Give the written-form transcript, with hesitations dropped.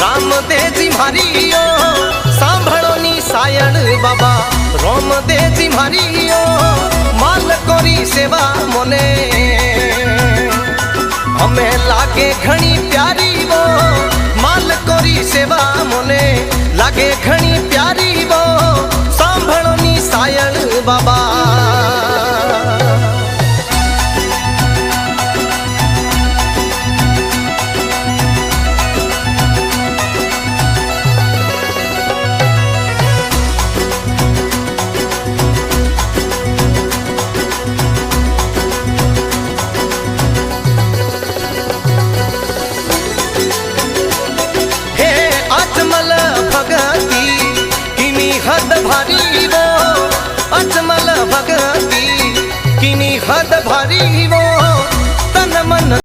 Ramdevji Mario सांभळोनी Sion बाबा Ramdevji Mario माल कोरी सेवा मोने हमें लागे घणी प्यारी वो माल कोरी सेवा मोने लागे घणी प्यारी वो सांभळोनी सायण बाबा हद भारी वो अजमल भगती किनी हद भारी वो